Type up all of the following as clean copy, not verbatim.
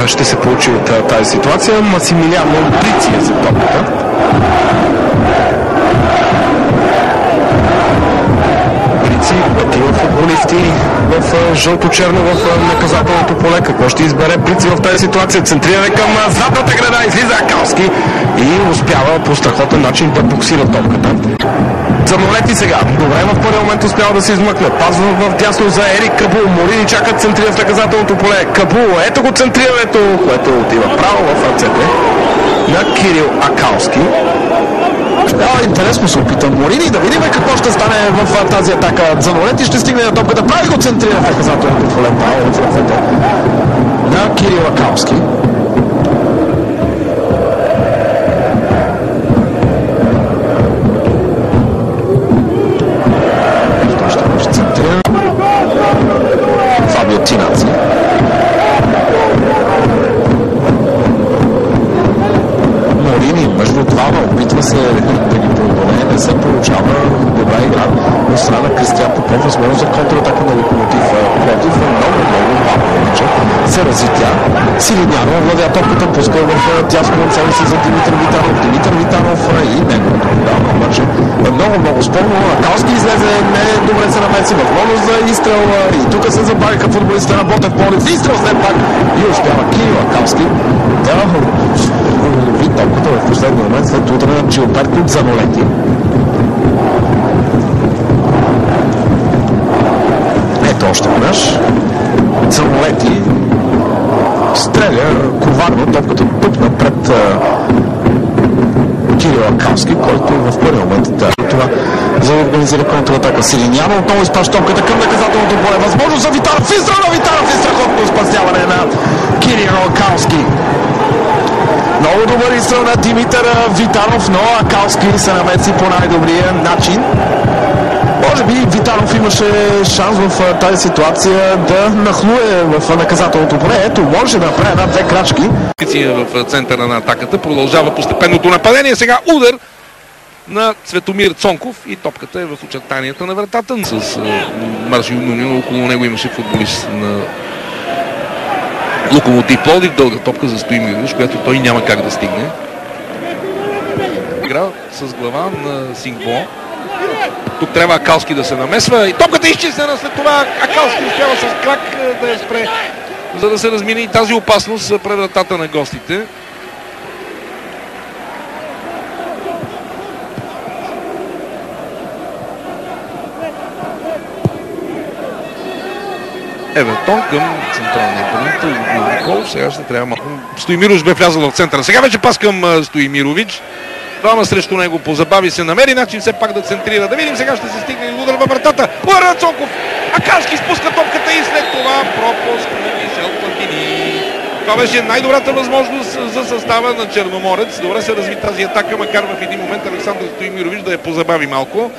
ще се получи от тази ситуация. Масимилиано Прици е за топката. Прици такива футболисти в жълто-черно в наказателното поле. Какво ще избере Прици в тази ситуация? Центриране към задната града, излиза Акалски и успява по страхотен начин да буксира топката. Занолети сега. Добре, в първи момент успява да се измъкне. Пазва в дясно за Ерик Кабул. Морини чакат центрира в наказателното поле. Кабул, ето го центрирането, което отива право в ръцете на Кирил Акалски. Интересно се опита Морини, да видим какво ще стане в тази атака. Занолети ще стигне на топката, прави го центрира в наказателното поле, право в ръцете на Кирил Акалски. Тинаци. Морини между двама опитва се да ги преодолее, не се получава. Добра игра от страна на Кристиян Попов, възможно за контратака на Локомотив Пловдив. Много бавно вече се разитя. Силинянов владя топката, пуска в тясно от себе си за Димитър Витанов. Димитър Витанов и неговото подаване обаче много спорно. Акалски излезе, не добре се намеси, възможност за изстрел и тук се забавиха футболистите на Ботев Пловдив. Изстрел все пак и успява Кирил Акалски да лови топката в последния момент след удара на Джилберто Занолети. Ето още веднъж. Занолети стреля коварно, топката тупна пред Кирил Акалски, който в първи момент това за да организира контратака. Силиняно отново изпраща топката към наказателното поле. Възможност за Витаров. Изстрел на Витаров и страхотно спасяване на Кирил Акалски. Много добър изстрел на Димитър Витанов, но Акалски се намеси по най-добрия начин. Може би Витанов имаше шанс в тази ситуация да нахлуе в наказателното поле. Ето, може да направи една-две крачки. В центъра на атаката продължава постепенното нападение. Сега удар на Цветомир Цонков и топката е в очертанията на вратата. С Маржил Нунин, около него имаше футболист на Локомотив Пловдив, дълга топка за Стоимир Юриш, която той няма как да стигне. Игра с глава на Сингбо. Тук трябва Акалски да се намесва и топката е изчистена. След това Акалски успява с крак да я спре, за да се размине и тази опасност пред вратата на гостите. Евертон към централния отбранител. Сега ще трябва малко. Стоимирович бе влязъл в центъра. Сега вече пас към Стоимирович. Двама срещу него, позабави се, намери начин все пак да центрира. Да видим, сега ще се стигне и удар във вратата. Удар на Цонков. Акалски спуска топката и след това пропуск на Мишел Платини. Това беше най-добрата възможност за състава на Черноморец. Добре се разви тази атака, макар в един момент Александър Стоимирович да я позабави малко.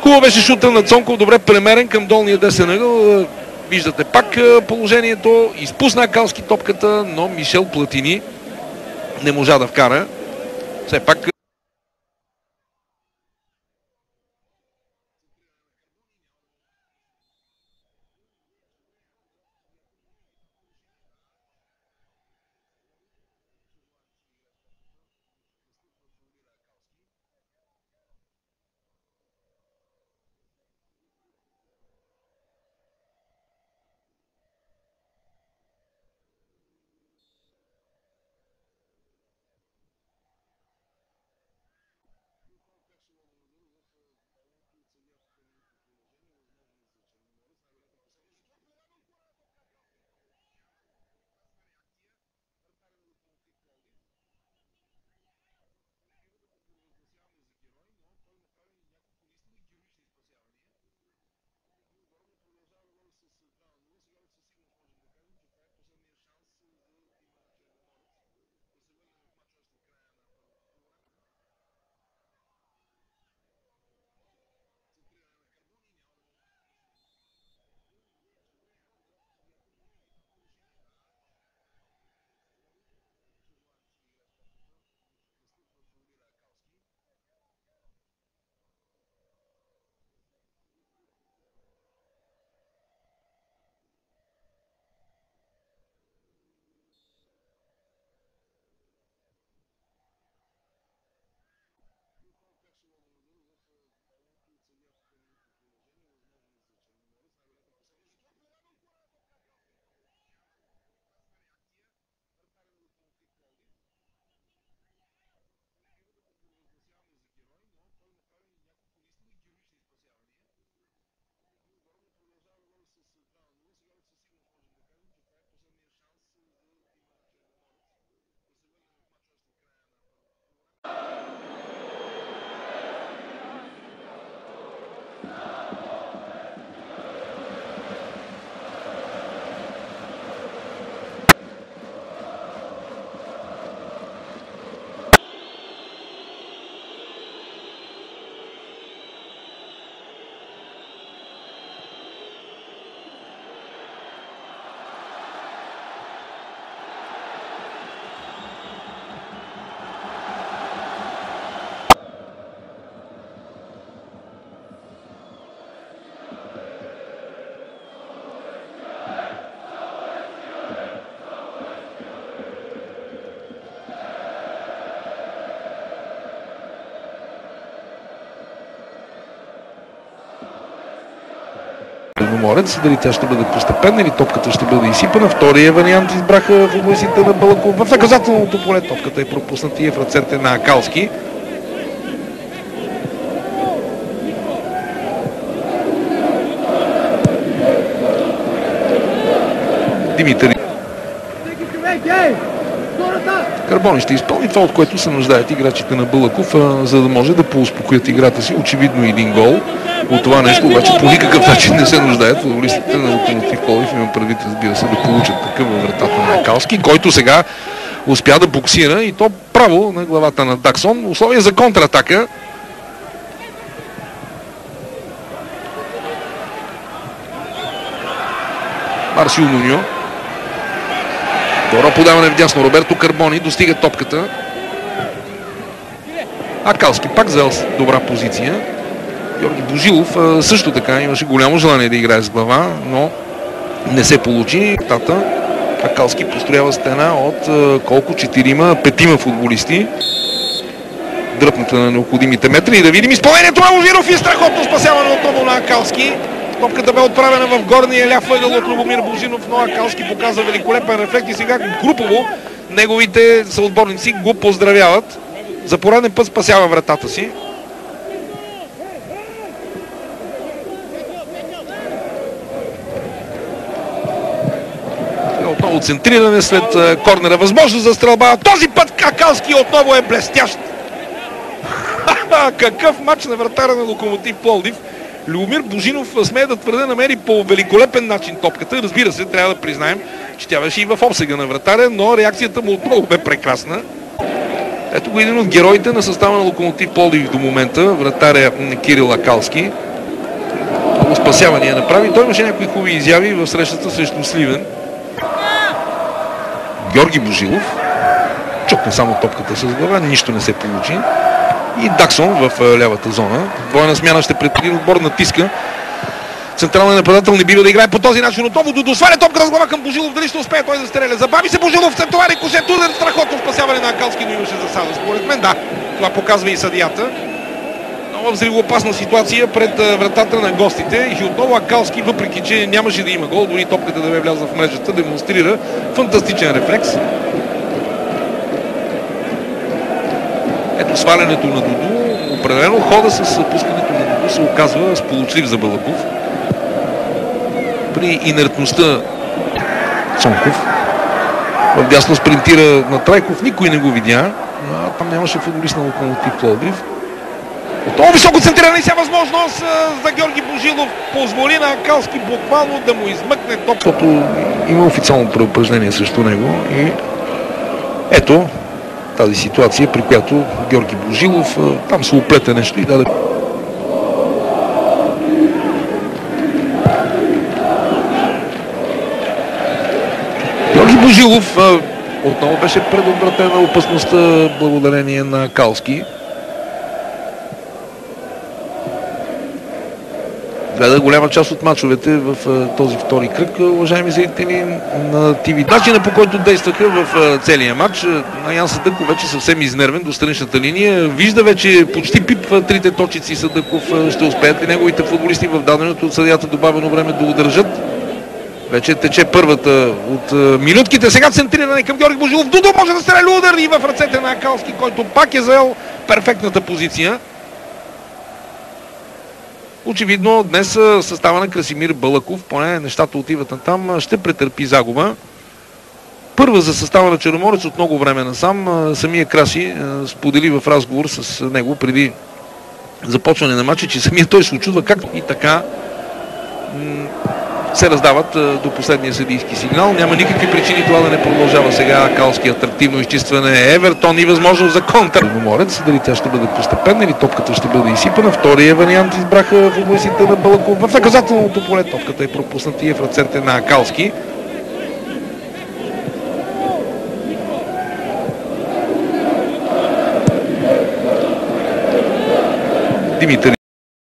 Хубаво беше шута на Цонков, добре премерен към долния десен ъгъл. Виждате пак положението. Изпусна Акалски топката, но Мишел Платини не можа да вкара. Все пак Черноморец. Дали тя ще бъде постепенна или топката ще бъде изсипана. Втория вариант избраха футболистите на Балаков. В наказателното поле топката е пропусната и е в ръцете на Акалски. Димитър Карбони ще изпълни това, от което се нуждаят играчите на Балаков, за да може да поуспокоят играта си. Очевидно един гол. От това нещо обаче по никакъв начин не се нуждаят футболистите на Локомотив Пловдив. Имам предвид, разбира се, да получат такъв във вратата на Акалски, който сега успя да боксира и то право на главата на Даксон. Условие за контратака. Марсио Нуньо. Добро подаване вдясно. Роберто Карбони достига топката. Акалски пак взел добра позиция. Георги Божилов също така имаше голямо желание да играе с глава, но не се получи. Акалски построява стена от колко? 4-5 футболисти. Дръпната на необходимите метри и да видим изпълнението на Божиров и страхотно спасяване отново на Акалски. Топката бе отправена в горния ляв ъгъл от Любомир Божинов, но Акалски показва великолепен рефлект и сега групово неговите съотборници го поздравяват. За пореден път спасява вратата си. Отново центриране след корнера. Възможност за стрелба. Този път Акалски отново е блестящ. Какъв матч на вратаря на Локомотив Пловдив. Любомир Божинов, смее да твърде, намери по великолепен начин топката. Разбира се, трябва да признаем, че тя беше и в обсега на вратаря, но реакцията му отново бе прекрасна. Ето го един от героите на състава на Локомотив Пловдив до момента, вратаря Кирил Акалски. Много спасявания направи. Той имаше някои хубави изяви в срещата срещу Сливен. Георги Божилов чукна само топката с глава, нищо не се получи. И Даксон в лявата зона. Двойна смяна ще предприди, отбор натиска. Централният нападател не бива да играе по този начин. Отново Дудо сваля топката с глава към Божилов. Дали ще успее той да стреля? Забави се Божилов, центровар и кошет удар. Страхотно спасяване на Акалски, но имаше засада. Според мен да, това показва и съдията. Но в взривоопасна ситуация пред вратата на гостите. И отново Акалски, въпреки че нямаше да има гол, дори топката да бе влязла в мрежата, демонстрира фантастичен рефлекс. Ето свалянето на Дуду. Определено хода с пускането на Дуду се оказва сполучлив за Балаков. При инертността Цонков. В дясно спринтира на Трайков. Никой не го видя. Там нямаше футболист на Локомотив Пловдив. Отново високо центриране и сега възможност за Георги Божилов. Позволи на Акалски буквално да му измъкне топката. Има официално преупражнение срещу него. И ето тази ситуация, при която Георги Божилов там се оплете нещо и даде. Георги Божилов отново беше предотвратена опасността благодарение на Акалски. Гледа голяма част от мачовете в този втори кръг, уважаеми зрители на ТВ. Начина, по който действаха в целия матч, на Ян Съдъков вече съвсем изнервен до страничната линия. Вижда вече почти пипва трите точици. Съдъков ще успеят ли неговите футболисти в даденото от съдията добавено време да удържат. Вече тече първата от минутките. Сега центриране към Георги Божилов. Дудо може да стреля удар и в ръцете на Акалски, който пак е заел перфектната позиция. Очевидно днес състава на Красимир Балаков, поне нещата отиват на там, ще претърпи загуба. Първа за състава на Черноморец от много време насам. Самия Краси сподели в разговор с него преди започване на матча, че самия той се очудва как и така се раздават до последния съдийски сигнал. Няма никакви причини това да не продължава сега Акалски. Атрактивно изчистване Евертон и възможност за контр. Черноморец, дали тя ще бъде постепенна или топката ще бъде изсипана. Втория вариант избраха футболистите на Балаков. В наказателното поле топката е пропусната и е в ръцете на Акалски. Димитър